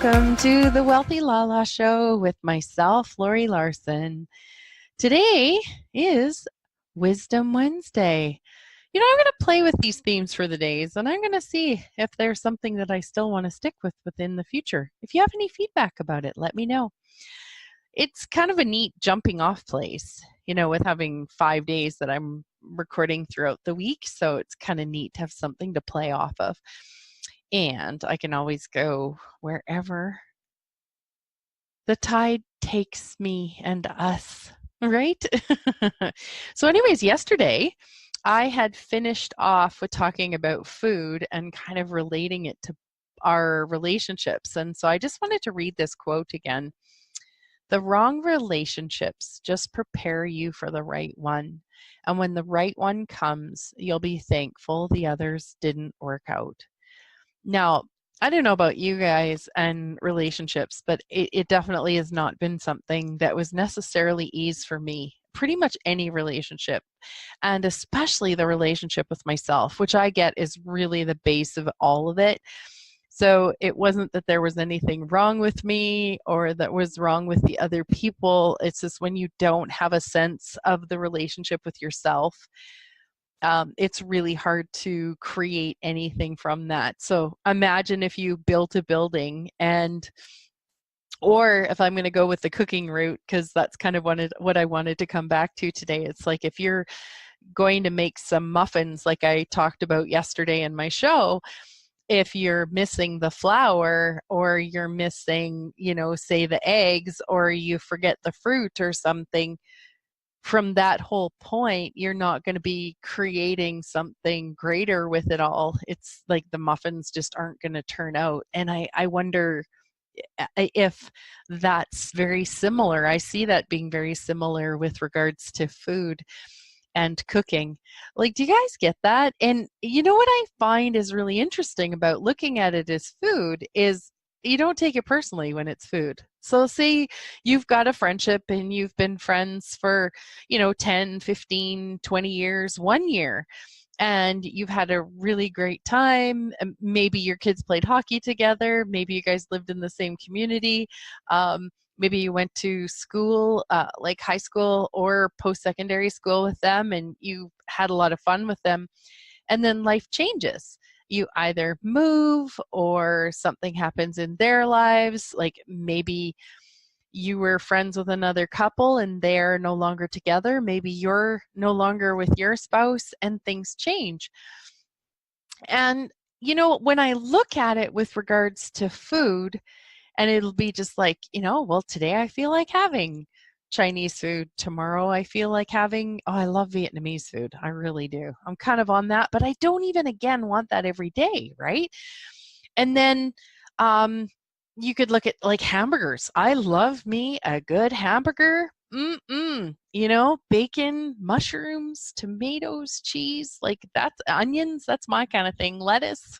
Welcome to the Wealthy LaLa Show with myself, Laurie Laursen. Today is Wisdom Wednesday. I'm going to play with these themes for the days, and I'm going to see if there's something that I still want to stick with within the future. If you have any feedback about it, let me know. It's kind of a neat jumping off place, with having 5 days that I'm recording throughout the week. So it's kind of neat to have something to play off of. And I can always go wherever the tide takes me and us, right? So anyways, yesterday I had finished off with talking about food and kind of relating it to our relationships. And so I just wanted to read this quote again. The wrong relationships just prepare you for the right one. And when the right one comes, you'll be thankful the others didn't work out. Now, I don't know about you guys and relationships, but it definitely has not been something that was necessarily easy for me. Pretty much any relationship, and especially the relationship with myself, which I get is really the base of all of it. So it wasn't that there was anything wrong with me or that was wrong with the other people. It's just when you don't have a sense of the relationship with yourself, it's really hard to create anything from that. So imagine if you built a building or if I'm going to go with the cooking route, because that's kind of what I wanted to come back to today. It's like if you're going to make some muffins, like I talked about yesterday in my show, if you're missing the flour or you're missing, say the eggs, or you forget the fruit or something, from that whole point, you're not going to be creating something greater with it all. It's like the muffins just aren't going to turn out. And I wonder if that's very similar. I see that being very similar with regards to food and cooking. Like, do you guys get that? And what I find is really interesting about looking at it as food is you don't take it personally when it's food. So say you've got a friendship and you've been friends for, 10, 15, 20 years, 1 year, and you've had a really great time. Maybe your kids played hockey together. Maybe you guys lived in the same community. Maybe you went to school, like high school or post-secondary school with them, and you had a lot of fun with them. And then life changes. You either move or something happens in their lives. Like maybe you were friends with another couple and they're no longer together. Maybe you're no longer with your spouse and things change. And, when I look at it with regards to food, and it'll be just like, well, today I feel like having Chinese food. Tomorrow I feel like having, I love Vietnamese food. I really do. I'm kind of on that, but I don't even, again, want that every day, right? And then you could look at like hamburgers. I love me a good hamburger. Bacon, mushrooms, tomatoes, cheese, like that's onions. That's my kind of thing. Lettuce.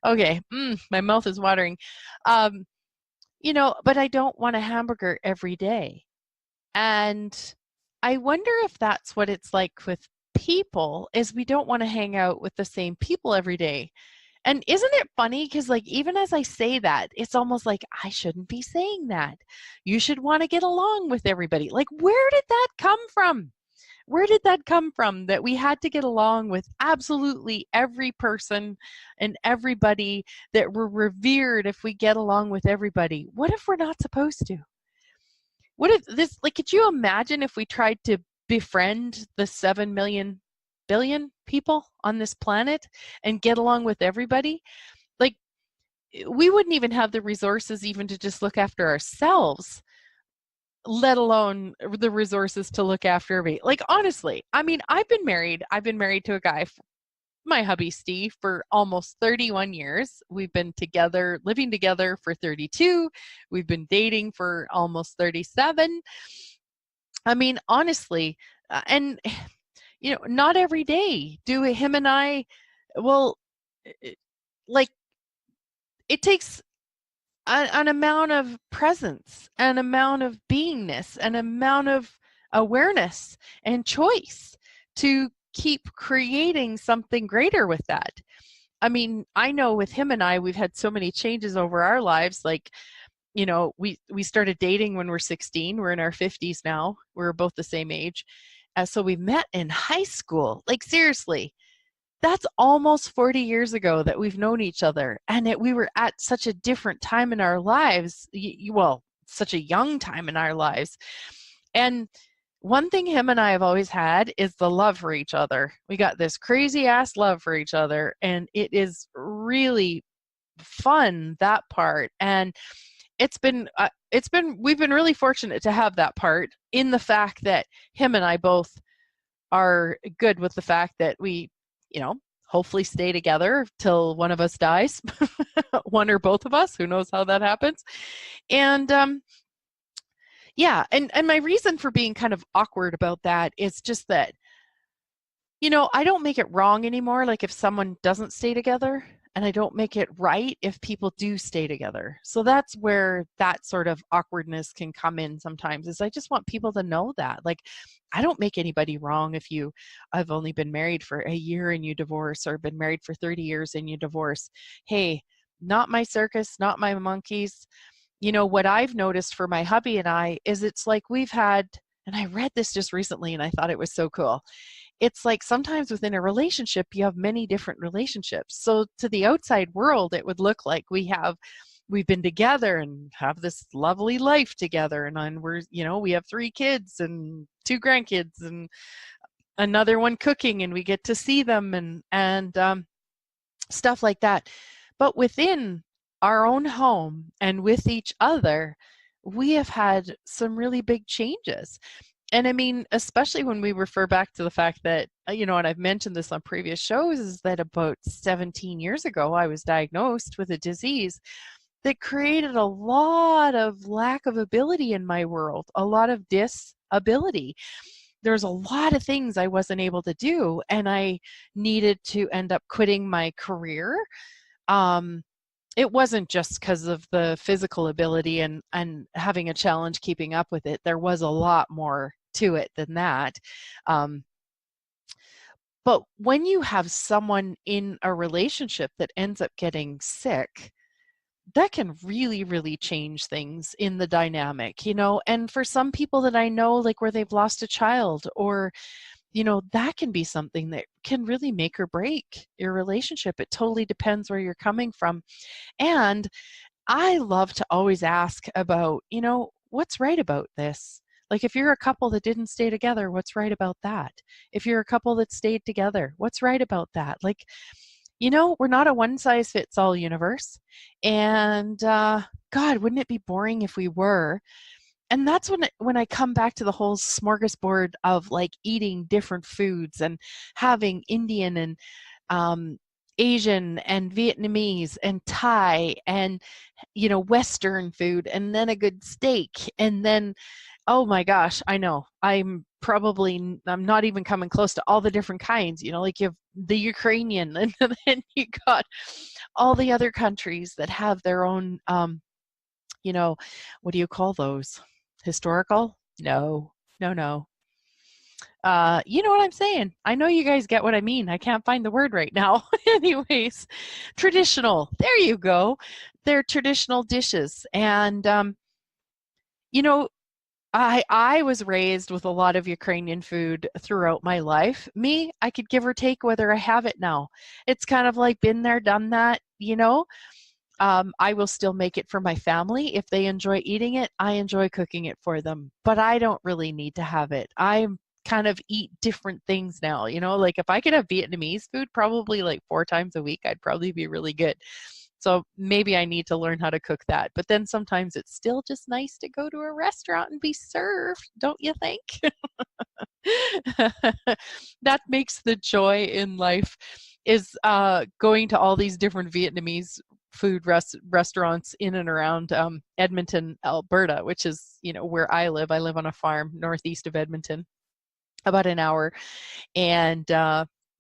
Okay. My mouth is watering. But I don't want a hamburger every day. And I wonder if that's what it's like with people, is we don't want to hang out with the same people every day. And isn't it funny? Because like, even as I say that, it's almost like I shouldn't be saying that. You should want to get along with everybody. Like, where did that come from? Where did that come from, that we had to get along with absolutely every person and everybody, that we're revered if we get along with everybody? What if we're not supposed to? What if this, like, could you imagine if we tried to befriend the 7 million billion people on this planet and get along with everybody? Like, we wouldn't even have the resources even to just look after ourselves, let alone the resources to look after me. Like, honestly, I mean, I've been married to a guy, my hubby Steve, for almost 31 years. We've been together, living together for 32. We've been dating for almost 37. I mean, honestly, and not every day do him and I, well, like, it takes an amount of presence, an amount of beingness, an amount of awareness and choice to keep creating something greater with that. I mean, I know with him and I, we've had so many changes over our lives. Like, we started dating when we're 16. We're in our 50s now. We're both the same age. So we met in high school. Like, seriously, that's almost 40 years ago that we've known each other. And we were at such a different time in our lives. Well, such a young time in our lives. And one thing him and I have always had is the love for each other. We got this crazy ass love for each other. And it is really fun, that part. And we've been really fortunate to have that part, in the fact that him and I both are good with the fact that we, hopefully stay together till one of us dies, one or both of us, who knows how that happens. And yeah, and my reason for being kind of awkward about that is just that, I don't make it wrong anymore, like if someone doesn't stay together, and I don't make it right if people do stay together. So that's where that sort of awkwardness can come in sometimes, is I just want people to know that. Like, I don't make anybody wrong if I've only been married for a year and you divorce, or been married for 30 years and you divorce. Hey, not my circus, not my monkeys. What I've noticed for my hubby and I is it's like we've had, and I read this just recently and I thought it was so cool. It's like sometimes within a relationship, you have many different relationships. So to the outside world, it would look like we've been together and have this lovely life together. And we have 3 kids and 2 grandkids and another one cooking, and we get to see them and stuff like that. But within our own home and with each other, we have had some really big changes. And I mean, especially when we refer back to the fact that, and I've mentioned this on previous shows, is that about 17 years ago, I was diagnosed with a disease that created a lot of lack of ability in my world, a lot of disability. There's a lot of things I wasn't able to do, and I needed to end up quitting my career. It wasn't just because of the physical ability and having a challenge keeping up with it. There was a lot more to it than that. But when you have someone in a relationship that ends up getting sick, that can really, really change things in the dynamic, and for some people that I know, like where they've lost a child, or that can be something that can really make or break your relationship. It totally depends where you're coming from. And I love to always ask about, what's right about this? Like, if you're a couple that didn't stay together, what's right about that? If you're a couple that stayed together, what's right about that? Like, we're not a one-size-fits-all universe. And God, wouldn't it be boring if we were? And that's when I come back to the whole smorgasbord of like eating different foods and having Indian and Asian and Vietnamese and Thai and Western food, and then a good steak, and then, oh my gosh, I know I'm not even coming close to all the different kinds. Like you have the Ukrainian, and then you got all the other countries that have their own what do you call those? Historical? No. You know what I'm saying? I know you guys get what I mean. I can't find the word right now. Anyways, traditional. There you go. They're traditional dishes. And, I was raised with a lot of Ukrainian food throughout my life. I could give or take whether I have it now. It's kind of like been there, done that, I will still make it for my family. If they enjoy eating it, I enjoy cooking it for them, but I don't really need to have it. I kind of eat different things now, like if I could have Vietnamese food probably like 4 times a week, I'd probably be really good. So maybe I need to learn how to cook that. But then sometimes it's still just nice to go to a restaurant and be served, don't you think? That makes the joy in life, is going to all these different Vietnamese food restaurants in and around Edmonton, Alberta, which is, where I live. I live on a farm northeast of Edmonton, about an hour. And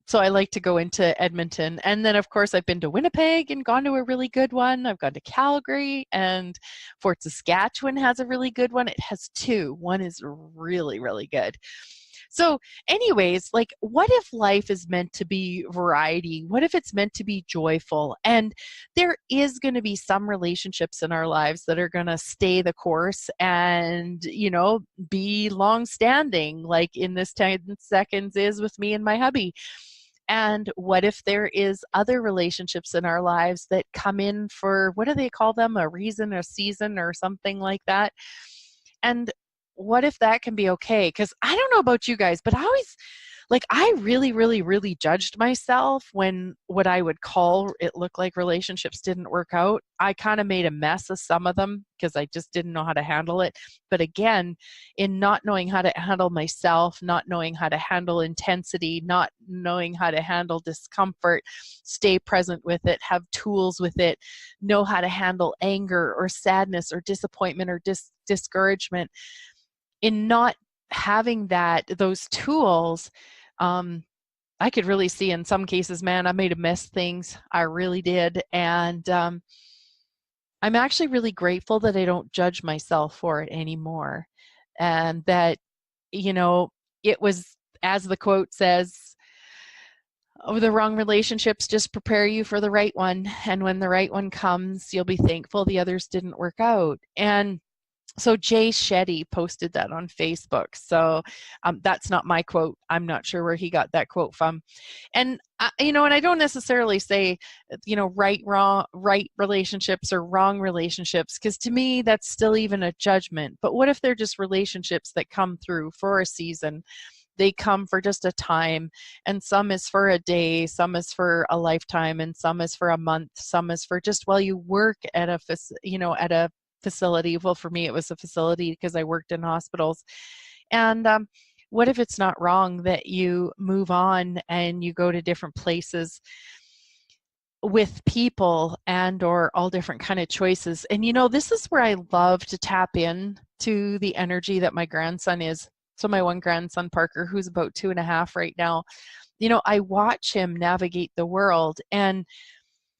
so I like to go into Edmonton. And then, of course, I've been to Winnipeg and gone to a really good one. I've gone to Calgary, and Fort Saskatchewan has a really good one. It has 2. One is really, really good. So anyways, like, what if life is meant to be variety? What if it's meant to be joyful? And there is going to be some relationships in our lives that are going to stay the course and, be long standing, like in this 10 seconds is with me and my hubby. And what if there is other relationships in our lives that come in for, what do they call them? A reason, a season, or something like that. And what if that can be okay? Because I don't know about you guys, but I really, really, really judged myself when what I would call it looked like relationships didn't work out. I kind of made a mess of some of them because I just didn't know how to handle it. But again, in not knowing how to handle myself, not knowing how to handle intensity, not knowing how to handle discomfort, stay present with it, have tools with it, know how to handle anger or sadness or disappointment or discouragement, in not having those tools, I could really see in some cases, man, I made a mess of things. I really did. And I'm actually really grateful that I don't judge myself for it anymore. And that, it was, as the quote says, oh, the wrong relationships just prepare you for the right one. And when the right one comes, you'll be thankful the others didn't work out. And so Jay Shetty posted that on Facebook. So that's not my quote. I'm not sure where he got that quote from. And, and I don't necessarily say, right relationships or wrong relationships, because to me, that's still even a judgment. But what if they're just relationships that come through for a season? They come for just a time, and some is for a day, some is for a lifetime, and some is for a month, some is for just while you work at a facility. Well, for me, it was a facility because I worked in hospitals. And what if it's not wrong that you move on and you go to different places with people and or all different kind of choices? And this is where I love to tap in to the energy that my grandson is. So my one grandson, Parker, who's about 2.5 right now, I watch him navigate the world, and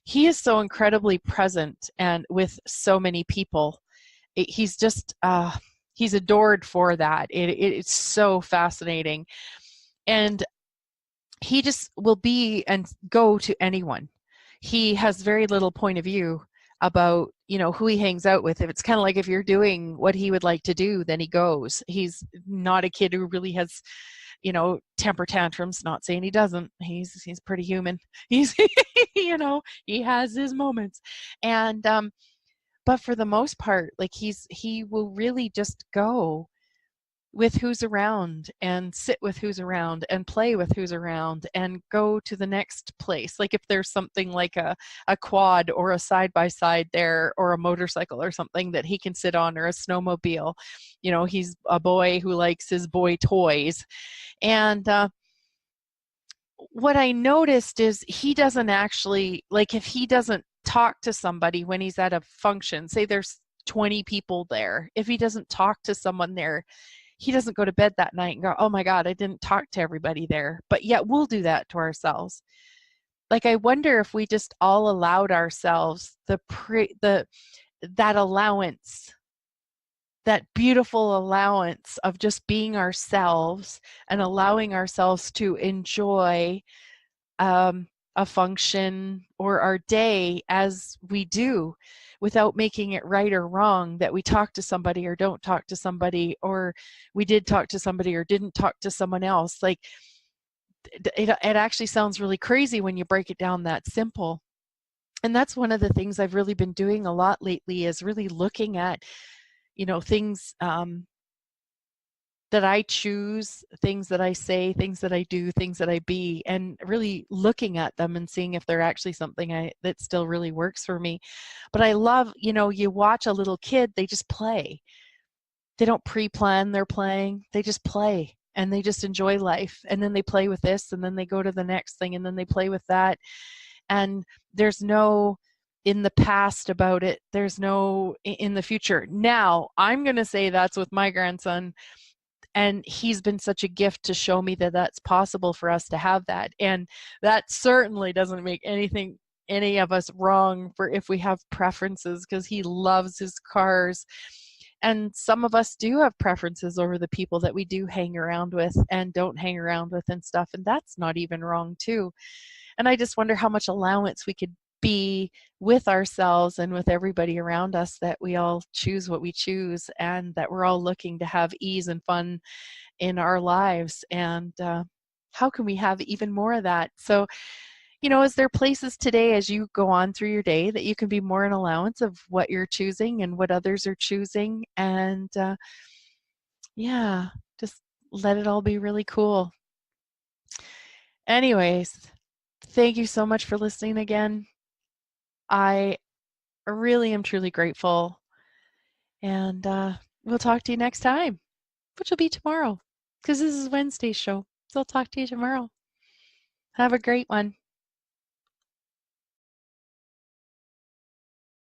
he is so incredibly present and with so many people. He's just, he's adored for that. It's so fascinating. And he just will be and go to anyone. He has very little point of view about, who he hangs out with. If it's kind of like if you're doing what he would like to do, then he goes. He's not a kid who really has, temper tantrums. Not saying he doesn't. He's pretty human. He's, he has his moments. And, but for the most part, like he will really just go with who's around and sit with who's around and play with who's around and go to the next place. Like if there's something like a quad or a side-by-side there or a motorcycle or something that he can sit on, or a snowmobile, he's a boy who likes his boy toys. And what I noticed is he doesn't actually, like if he doesn't talk to somebody when he's at a function, say there's 20 people there, if he doesn't talk to someone there, he doesn't go to bed that night and go, oh my God, I didn't talk to everybody there. But yet we'll do that to ourselves. Like, I wonder if we just all allowed ourselves that allowance, that beautiful allowance of just being ourselves and allowing ourselves to enjoy a function or our day as we do, without making it right or wrong that we talk to somebody or don't talk to somebody, or we did talk to somebody or didn't talk to someone else. Like it actually sounds really crazy when you break it down that simple. And that's one of the things I've really been doing a lot lately, is really looking at, things that I choose, things that I say, things that I do, things that I be, and really looking at them and seeing if they're actually something that still really works for me. But I love, you watch a little kid, they just play. They don't pre-plan their playing. They just play and they just enjoy life. And then they play with this, and then they go to the next thing, and then they play with that. And there's no in the past about it. There's no in the future. Now, I'm going to say that's with my grandson. And he's been such a gift to show me that that's possible for us to have that. And that certainly doesn't make any of us wrong for if we have preferences, because he loves his cars. And some of us do have preferences over the people that we do hang around with and don't hang around with and stuff. And that's not even wrong, too. And I just wonder how much allowance we could be with ourselves and with everybody around us, that we all choose what we choose and that we're all looking to have ease and fun in our lives. And how can we have even more of that? So, is there places today as you go on through your day that you can be more in allowance of what you're choosing and what others are choosing? And yeah, just let it all be really cool. Anyways, thank you so much for listening again. I really am truly grateful. And we'll talk to you next time, which will be tomorrow, because this is Wednesday's show. So I'll talk to you tomorrow. Have a great one.